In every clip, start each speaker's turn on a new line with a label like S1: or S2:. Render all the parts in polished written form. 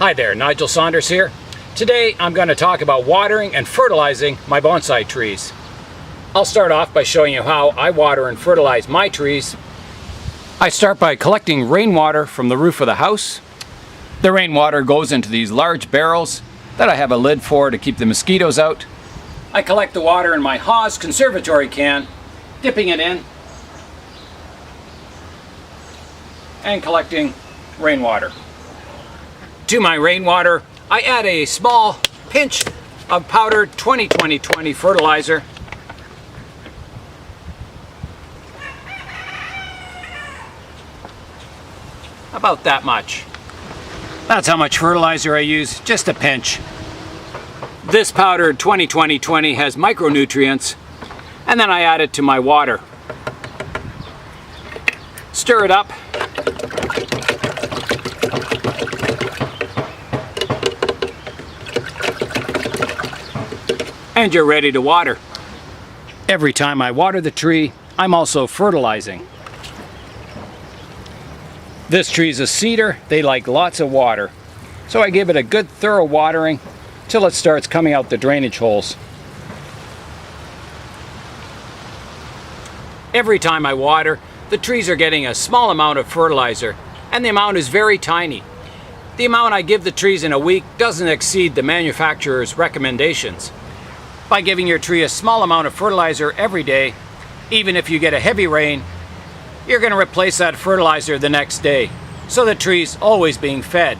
S1: Hi there, Nigel Saunders here. Today I'm going to talk about watering and fertilizing my bonsai trees. I'll start off by showing you how I water and fertilize my trees. I start by collecting rainwater from the roof of the house. The rainwater goes into these large barrels that I have a lid for to keep the mosquitoes out. I collect the water in my Haas conservatory can, dipping it in and collecting rainwater. To my rainwater, I add a small pinch of powdered 20-20-20 fertilizer. About that much. That's how much fertilizer I use, just a pinch. This powdered 20-20-20 has micronutrients, and then I add it to my water. Stir it up. And you're ready to water. Every time I water the tree, I'm also fertilizing. This tree is a cedar. They like lots of water. So I give it a good thorough watering till it starts coming out the drainage holes. Every time I water, the trees are getting a small amount of fertilizer, and the amount is very tiny. The amount I give the trees in a week doesn't exceed the manufacturer's recommendations. By giving your tree a small amount of fertilizer every day, even if you get a heavy rain, you're going to replace that fertilizer the next day, so the tree's always being fed.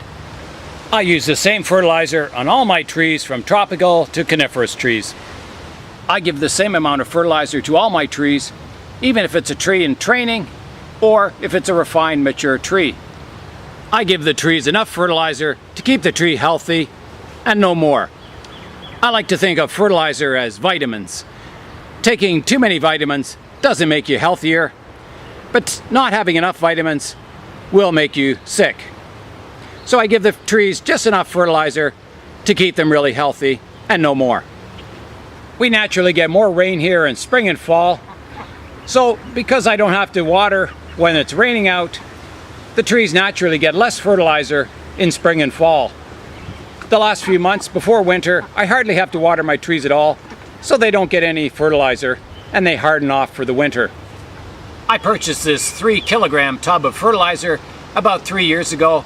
S1: I use the same fertilizer on all my trees, from tropical to coniferous trees. I give the same amount of fertilizer to all my trees, even if it's a tree in training or if it's a refined, mature tree. I give the trees enough fertilizer to keep the tree healthy and no more. I like to think of fertilizer as vitamins. Taking too many vitamins doesn't make you healthier, but not having enough vitamins will make you sick. So I give the trees just enough fertilizer to keep them really healthy and no more. We naturally get more rain here in spring and fall. So because I don't have to water when it's raining out, the trees naturally get less fertilizer in spring and fall. The last few months before winter, I hardly have to water my trees at all, so they don't get any fertilizer and they harden off for the winter. I purchased this 3-kilogram tub of fertilizer about 3 years ago,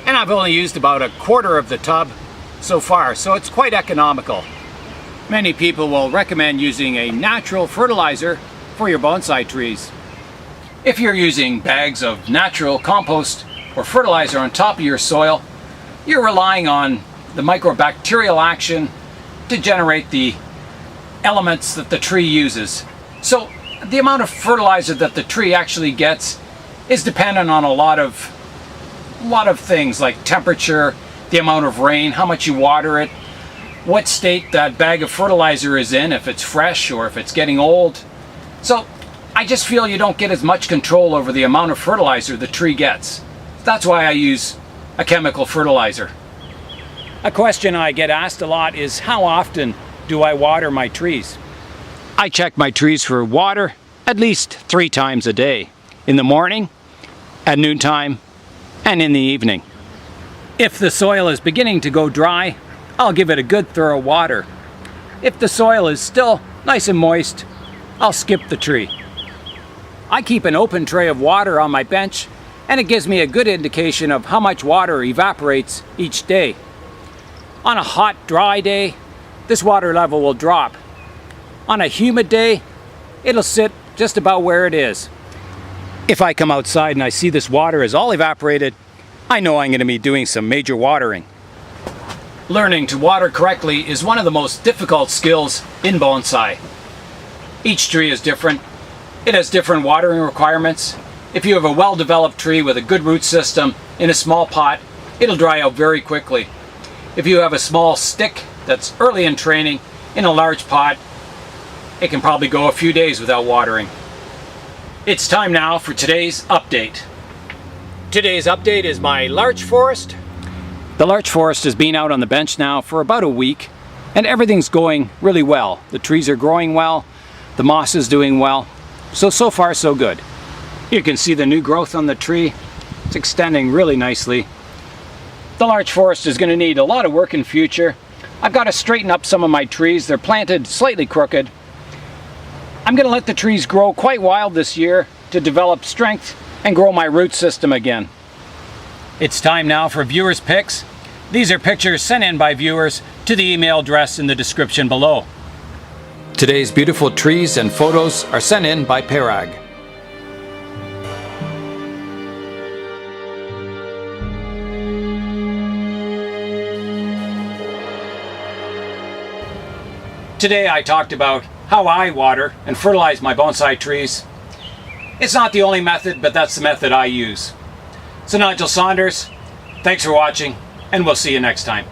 S1: and I've only used about a quarter of the tub so far, so it's quite economical. Many people will recommend using a natural fertilizer for your bonsai trees. If you're using bags of natural compost or fertilizer on top of your soil, you're relying on the microbacterial action to generate the elements that the tree uses. So the amount of fertilizer that the tree actually gets is dependent on a lot of things, like temperature, the amount of rain, how much you water it, what state that bag of fertilizer is in, if it's fresh or if it's getting old. So I just feel you don't get as much control over the amount of fertilizer the tree gets. That's why I use a chemical fertilizer. A question I get asked a lot is, how often do I water my trees? I check my trees for water at least 3 times a day. In the morning, at noontime, and in the evening. If the soil is beginning to go dry, I'll give it a good thorough water. If the soil is still nice and moist, I'll skip the tree. I keep an open tray of water on my bench, and it gives me a good indication of how much water evaporates each day. On a hot, dry day, this water level will drop. On a humid day, it'll sit just about where it is. If I come outside and I see this water is all evaporated, I know I'm going to be doing some major watering. Learning to water correctly is one of the most difficult skills in bonsai. Each tree is different. It has different watering requirements. If you have a well-developed tree with a good root system in a small pot, it'll dry out very quickly. If you have a small stick that's early in training in a large pot, it can probably go a few days without watering. It's time now for today's update. Today's update is my larch forest. The larch forest has been out on the bench now for about a week, and everything's going really well. The trees are growing well, the moss is doing well, so far so good. You can see the new growth on the tree. It's extending really nicely. The larch forest is going to need a lot of work in future. I've got to straighten up some of my trees. They're planted slightly crooked. I'm going to let the trees grow quite wild this year to develop strength and grow my root system again. It's time now for viewers' picks. These are pictures sent in by viewers to the email address in the description below. Today's beautiful trees and photos are sent in by Parag. Today I talked about how I water and fertilize my bonsai trees. It's not the only method, but that's the method I use. So Nigel Saunders, thanks for watching, and we'll see you next time.